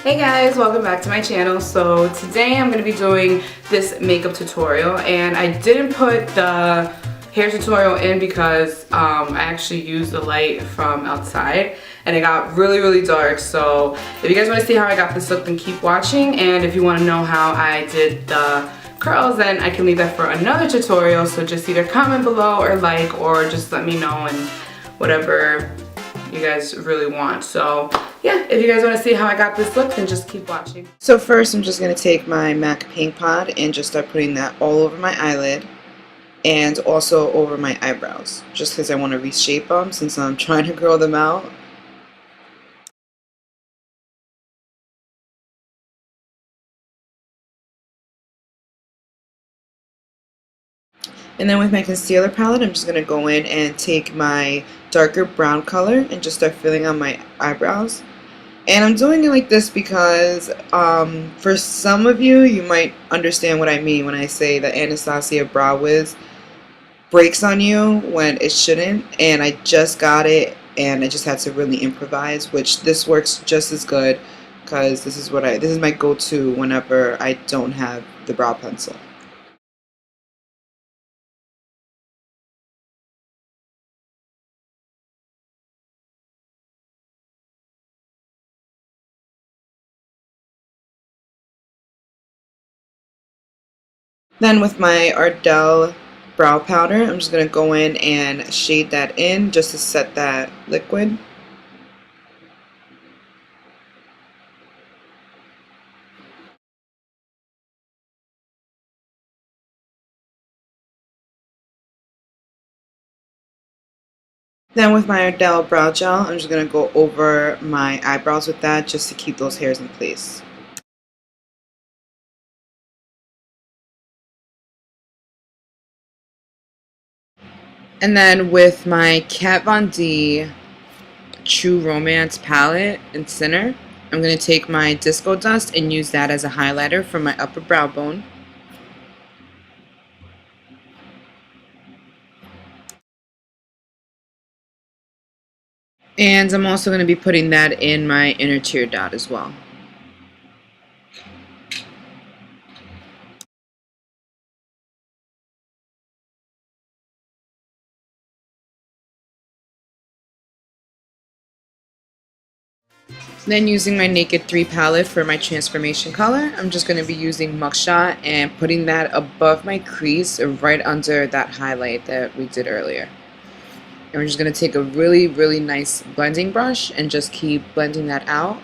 Hey guys, welcome back to my channel. So today I'm going to be doing this makeup tutorial, and I didn't put the hair tutorial in because I actually used the light from outside and it got really dark. So if you guys want to see how I got this look, then keep watching, and if you want to know how I did the curls, then I can leave that for another tutorial. So just either comment below or like, or just let me know and whatever you guys really want. So yeah, if you guys want to see how I got this look, then just keep watching. So first I'm just going to take my MAC Paint Pot and just start putting that all over my eyelid and also over my eyebrows, just because I want to reshape them since I'm trying to grow them out. And then with my concealer palette, I'm just going to go in and take my darker brown color and just start filling on my eyebrows. And I'm doing it like this because for some of you, you might understand what I mean when I say that Anastasia Brow Wiz breaks on you when it shouldn't. And I just got it and I just had to really improvise, which this works just as good because this is my go-to whenever I don't have the brow pencil. Then with my Ardell brow powder, I'm just going to go in and shade that in just to set that liquid. Then with my Ardell brow gel, I'm just going to go over my eyebrows with that just to keep those hairs in place. And then with my Kat Von D True Romance palette in center, I'm going to take my Disco Dust and use that as a highlighter for my upper brow bone. And I'm also going to be putting that in my inner tear dot as well. Then using my Naked 3 palette for my transformation color, I'm just going to be using Mugshot and putting that above my crease right under that highlight that we did earlier. And we're just going to take a really nice blending brush and just keep blending that out.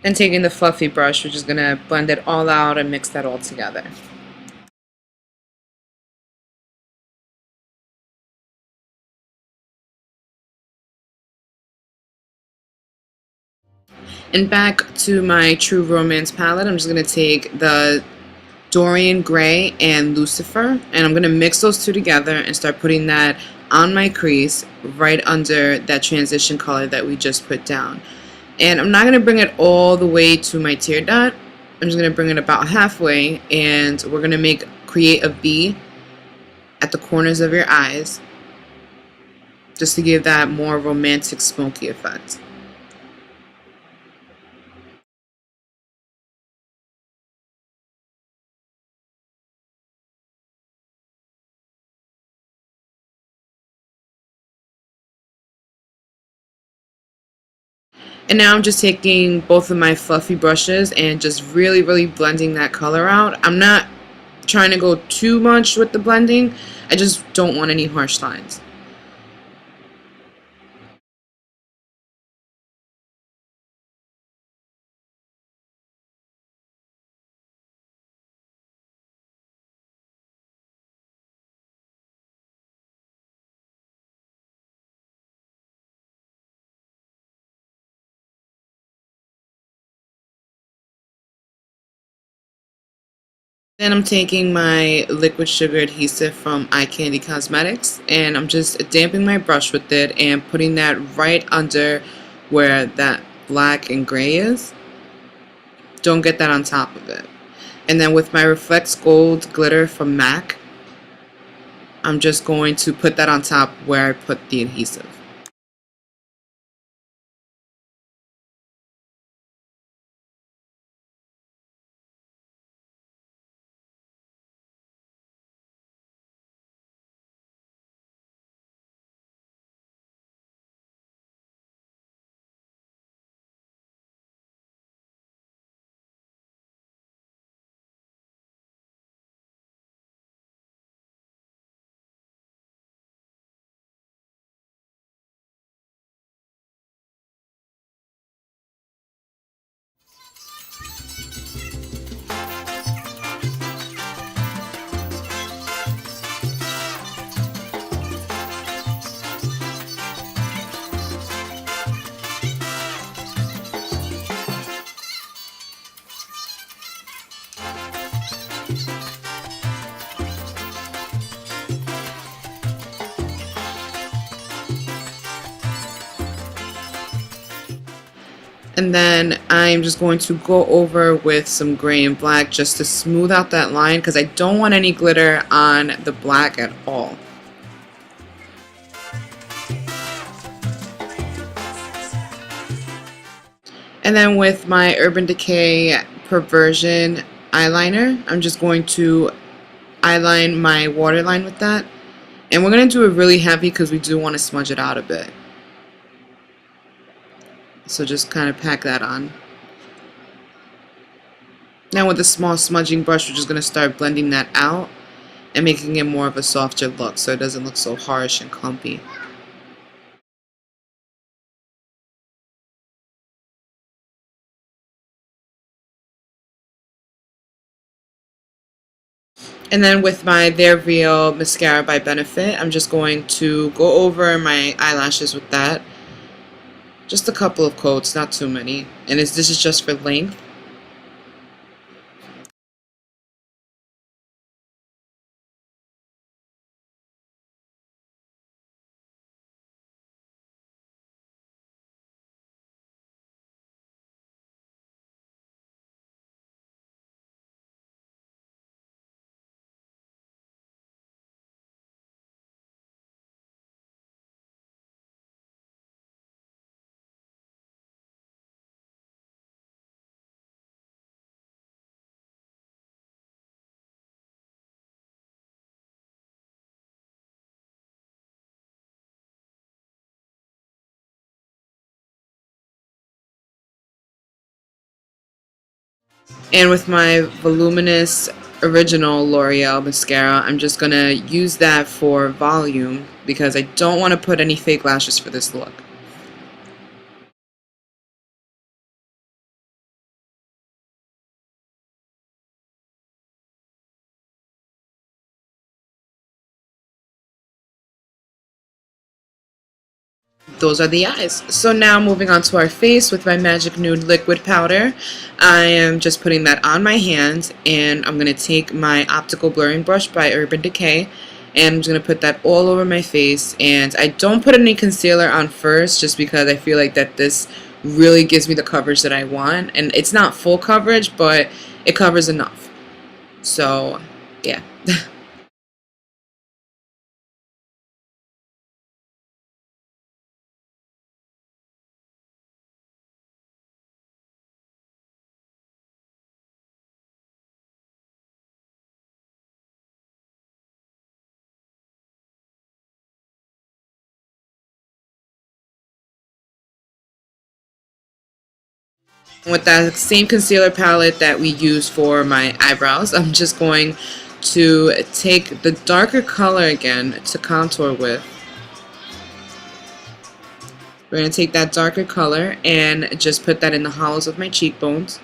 Then taking the fluffy brush, we're just going to blend it all out and mix that all together. And back to my True Romance palette, I'm just going to take the Dorian Gray and Lucifer, and I'm going to mix those two together and start putting that on my crease right under that transition color that we just put down. And I'm not going to bring it all the way to my tear dot. I'm just going to bring it about halfway, and we're going to create a V at the corners of your eyes just to give that more romantic smoky effect. And now I'm just taking both of my fluffy brushes and just really blending that color out. I'm not trying to go too much with the blending. I just don't want any harsh lines. Then I'm taking my liquid sugar adhesive from Eye Candy Cosmetics and I'm just damping my brush with it and putting that right under where that black and gray is. Don't get that on top of it. And then with my Reflects Gold glitter from MAC, I'm just going to put that on top where I put the adhesive. And then I'm just going to go over with some gray and black just to smooth out that line because I don't want any glitter on the black at all. And then with my Urban Decay Perversion eyeliner, I'm just going to eyeline my waterline with that. And we're going to do it really heavy because we do want to smudge it out a bit. So just kind of pack that on. Now with a small smudging brush, we're just going to start blending that out and making it more of a softer look so it doesn't look so harsh and clumpy. And then with my They're Real mascara by Benefit, I'm just going to go over my eyelashes with that. Just a couple of coats, not too many. And this is just for length. And with my voluminous original L'Oreal mascara, I'm just going to use that for volume because I don't want to put any fake lashes for this look. Those are the eyes. So now moving on to our face with my Magic Nude liquid powder. I am just putting that on my hand, and I'm going to take my optical blurring brush by Urban Decay, and I'm just going to put that all over my face. And I don't put any concealer on first just because I feel like that this really gives me the coverage that I want. And it's not full coverage, but it covers enough. So yeah. With that same concealer palette that we use for my eyebrows, I'm just going to take the darker color again to contour with. We're going to take that darker color and just put that in the hollows of my cheekbones.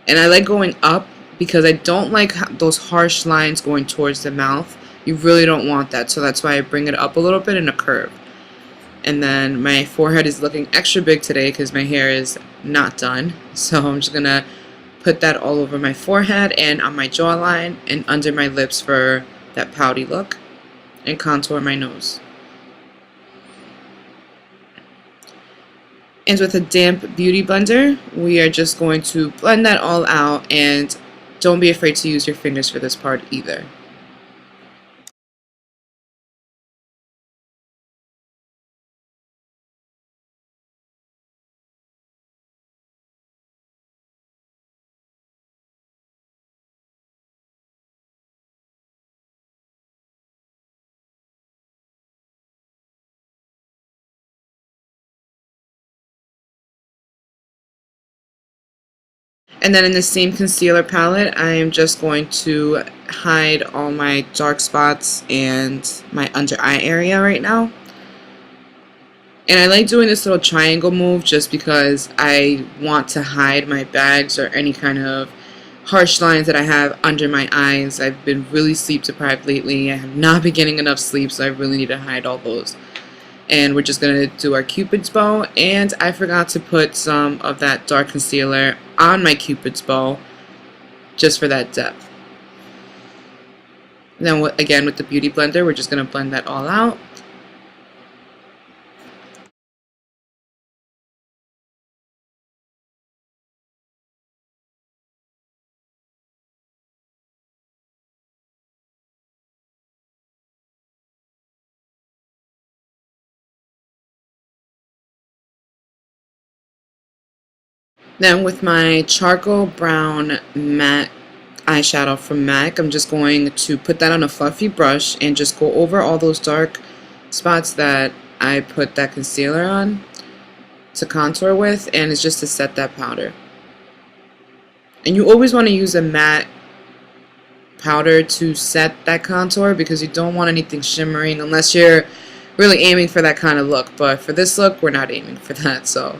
And I like going up because I don't like those harsh lines going towards the mouth. You really don't want that, so that's why I bring it up a little bit in a curve. And then my forehead is looking extra big today because my hair is not done. So I'm just going to put that all over my forehead and on my jawline and under my lips for that pouty look. And contour my nose. And with a damp beauty blender, we are just going to blend that all out and don't be afraid to use your fingers for this part either. And then in the same concealer palette, I am just going to hide all my dark spots and my under eye area right now. And I like doing this little triangle move just because I want to hide my bags or any kind of harsh lines that I have under my eyes. I've been really sleep deprived lately. I have not been getting enough sleep, so I really need to hide all those. And we're just going to do our Cupid's bow, and I forgot to put some of that dark concealer on my Cupid's bow just for that depth. And then again with the Beauty Blender, we're just going to blend that all out. Then with my charcoal brown matte eyeshadow from MAC, I'm just going to put that on a fluffy brush and just go over all those dark spots that I put that concealer on to contour with, and it's just to set that powder. And you always want to use a matte powder to set that contour because you don't want anything shimmering unless you're really aiming for that kind of look. But for this look, we're not aiming for that, so.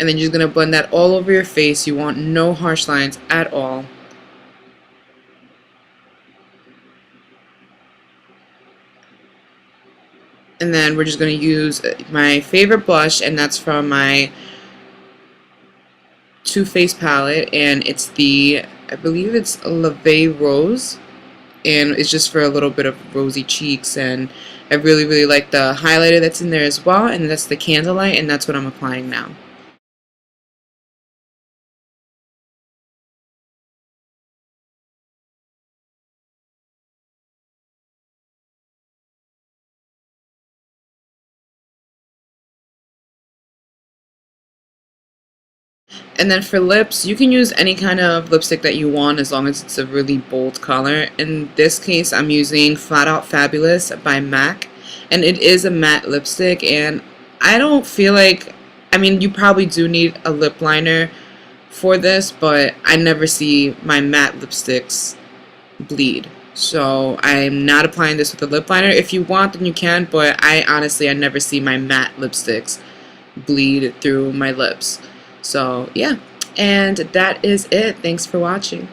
And then you're going to blend that all over your face. You want no harsh lines at all. And then we're just going to use my favorite blush, and that's from my Too Faced palette, and it's the, I believe it's Lave Rose, and it's just for a little bit of rosy cheeks, and I really like the highlighter that's in there as well, and that's the Candlelight, and that's what I'm applying now. And then for lips, you can use any kind of lipstick that you want as long as it's a really bold color. In this case, I'm using Flat Out Fabulous by MAC, and it is a matte lipstick, and I don't feel like, I mean, you probably do need a lip liner for this, but I never see my matte lipsticks bleed. So I'm not applying this with a lip liner. If you want, then you can, but I never see my matte lipsticks bleed through my lips. So yeah, and that is it. Thanks for watching.